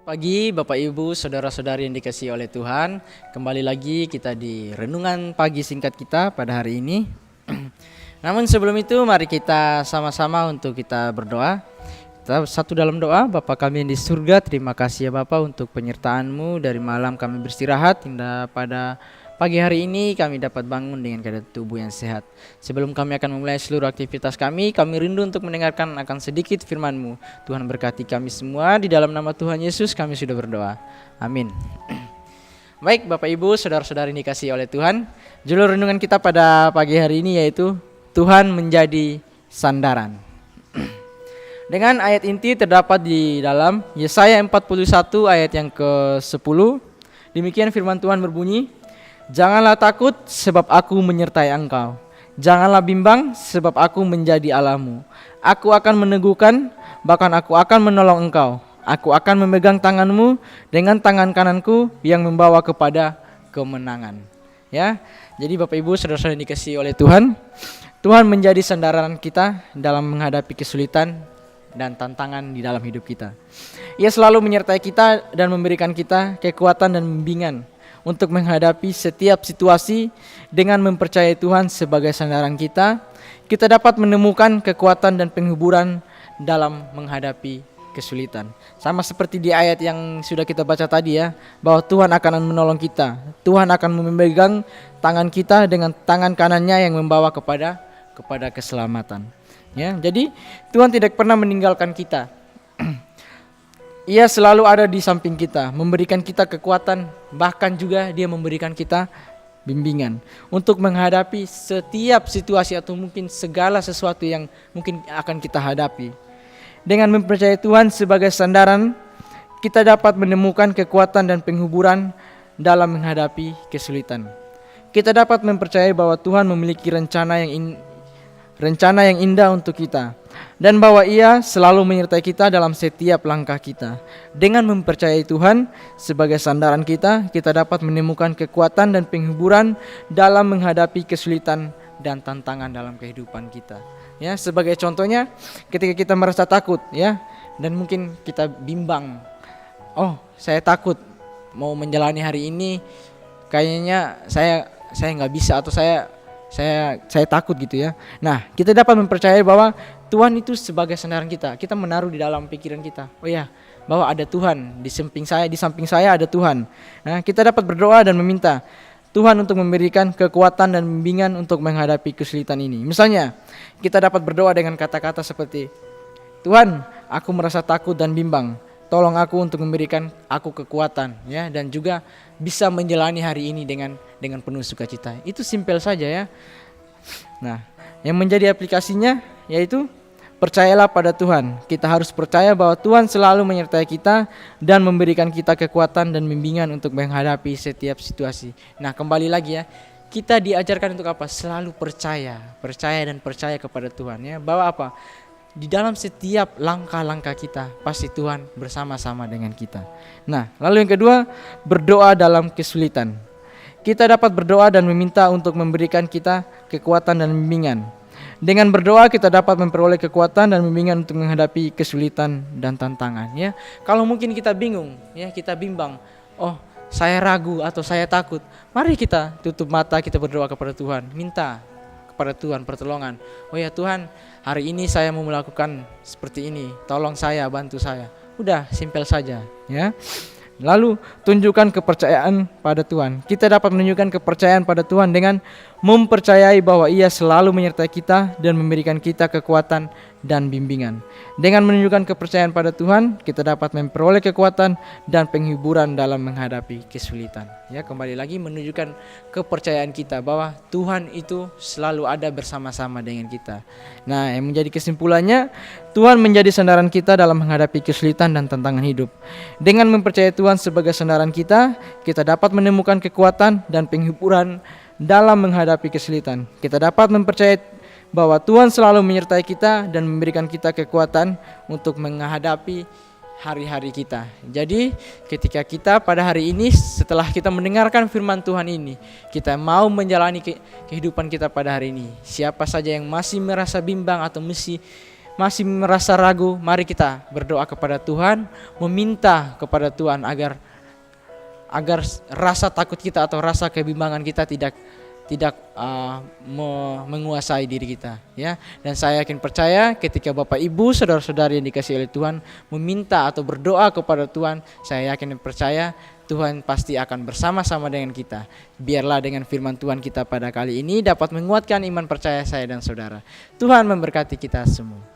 Pagi Bapak Ibu, Saudara-saudari yang dikasihi oleh Tuhan. Kembali lagi kita di renungan pagi singkat kita pada hari ini. Namun sebelum itu mari kita sama-sama untuk kita berdoa. Kita satu dalam doa. Bapa kami yang di surga, terima kasih ya Bapa untuk penyertaan-Mu. Dari malam kami beristirahat hingga pada pagi hari ini kami dapat bangun dengan keadaan tubuh yang sehat. Sebelum kami akan memulai seluruh aktivitas kami rindu untuk mendengarkan akan sedikit firman-Mu. Tuhan berkati kami semua, di dalam nama Tuhan Yesus kami sudah berdoa. Amin. Baik Bapak Ibu, Saudara-saudari dikasihi oleh Tuhan. Judul renungan kita pada pagi hari ini yaitu Tuhan menjadi sandaran. Dengan ayat inti terdapat di dalam Yesaya 41 ayat yang ke-10. Demikian firman Tuhan berbunyi, "Janganlah takut sebab aku menyertai engkau. Janganlah bimbang sebab aku menjadi Allahmu. Aku akan meneguhkan, bahkan aku akan menolong engkau. Aku akan memegang tanganmu dengan tangan kananku yang membawa kepada kemenangan." Ya, jadi Bapak Ibu Saudara-saudara yang dikasihi oleh Tuhan, Tuhan menjadi sandaran kita dalam menghadapi kesulitan dan tantangan di dalam hidup kita. Ia selalu menyertai kita dan memberikan kita kekuatan dan bimbingan untuk menghadapi setiap situasi. Dengan mempercayai Tuhan sebagai sandaran kita, kita dapat menemukan kekuatan dan penghiburan dalam menghadapi kesulitan. Sama seperti di ayat yang sudah kita baca tadi ya, bahwa Tuhan akan menolong kita. Tuhan akan memegang tangan kita dengan tangan kanannya yang membawa kepada keselamatan. Ya, jadi Tuhan tidak pernah meninggalkan kita. Ia selalu ada di samping kita, memberikan kita kekuatan, bahkan juga Dia memberikan kita bimbingan untuk menghadapi setiap situasi atau mungkin segala sesuatu yang mungkin akan kita hadapi. Dengan mempercayai Tuhan sebagai sandaran, kita dapat menemukan kekuatan dan penghiburan dalam menghadapi kesulitan. Kita dapat mempercayai bahwa Tuhan memiliki rencana yang indah untuk kita, dan bahwa Ia selalu menyertai kita dalam setiap langkah kita. Dengan mempercayai Tuhan sebagai sandaran kita, kita dapat menemukan kekuatan dan penghiburan dalam menghadapi kesulitan dan tantangan dalam kehidupan kita. Ya, sebagai contohnya, ketika kita merasa takut, ya, dan mungkin kita bimbang, saya takut mau menjalani hari ini, kayaknya saya nggak bisa, atau saya takut gitu ya. Nah, kita dapat mempercayai bahwa Tuhan itu sebagai sandaran kita. Kita menaruh di dalam pikiran kita, bahwa ada Tuhan di samping saya ada Tuhan. Nah, kita dapat berdoa dan meminta Tuhan untuk memberikan kekuatan dan bimbingan untuk menghadapi kesulitan ini. Misalnya, kita dapat berdoa dengan kata-kata seperti, "Tuhan, aku merasa takut dan bimbang. Tolong aku untuk memberikan aku kekuatan, ya, dan juga bisa menjalani hari ini dengan penuh sukacita." Itu simpel saja ya. Nah, yang menjadi aplikasinya yaitu percayalah pada Tuhan. Kita harus percaya bahwa Tuhan selalu menyertai kita dan memberikan kita kekuatan dan bimbingan untuk menghadapi setiap situasi. Nah, kembali lagi ya, kita diajarkan untuk apa? Selalu percaya kepada Tuhan ya. Bahwa apa? Di dalam setiap langkah-langkah kita pasti Tuhan bersama-sama dengan kita. Nah, lalu yang kedua, berdoa dalam kesulitan. Kita dapat berdoa dan meminta untuk memberikan kita kekuatan dan bimbingan. Dengan berdoa kita dapat memperoleh kekuatan dan bimbingan untuk menghadapi kesulitan dan tantangan ya. Kalau mungkin kita bingung ya, kita bimbang, saya ragu atau saya takut, mari kita tutup mata, kita berdoa kepada Tuhan, minta kepada Tuhan pertolongan. Tuhan, hari ini saya mau melakukan seperti ini, tolong saya, bantu saya. Udah, simpel saja ya. Lalu tunjukkan kepercayaan pada Tuhan. Kita dapat menunjukkan kepercayaan pada Tuhan dengan mempercayai bahwa Ia selalu menyertai kita dan memberikan kita kekuatan dan bimbingan. Dengan menunjukkan kepercayaan pada Tuhan, kita dapat memperoleh kekuatan dan penghiburan dalam menghadapi kesulitan. Ya, kembali lagi menunjukkan kepercayaan kita bahwa Tuhan itu selalu ada bersama-sama dengan kita. Nah, yang menjadi kesimpulannya, Tuhan menjadi sandaran kita dalam menghadapi kesulitan dan tantangan hidup. Dengan mempercayai Tuhan sebagai sandaran kita dapat menemukan kekuatan dan penghiburan dalam menghadapi kesulitan. Kita dapat mempercayai bahwa Tuhan selalu menyertai kita dan memberikan kita kekuatan untuk menghadapi hari-hari kita. Jadi ketika kita pada hari ini, setelah kita mendengarkan firman Tuhan ini, kita mau menjalani kehidupan kita pada hari ini. Siapa saja yang masih merasa bimbang atau masih merasa ragu, mari kita berdoa kepada Tuhan, meminta kepada Tuhan agar rasa takut kita atau rasa kebimbangan kita tidak menguasai diri kita, ya. Dan saya yakin percaya ketika Bapak Ibu saudara-saudari yang dikasihi oleh Tuhan meminta atau berdoa kepada Tuhan, saya yakin percaya Tuhan pasti akan bersama-sama dengan kita. Biarlah dengan firman Tuhan kita pada kali ini dapat menguatkan iman percaya saya dan saudara. Tuhan memberkati kita semua.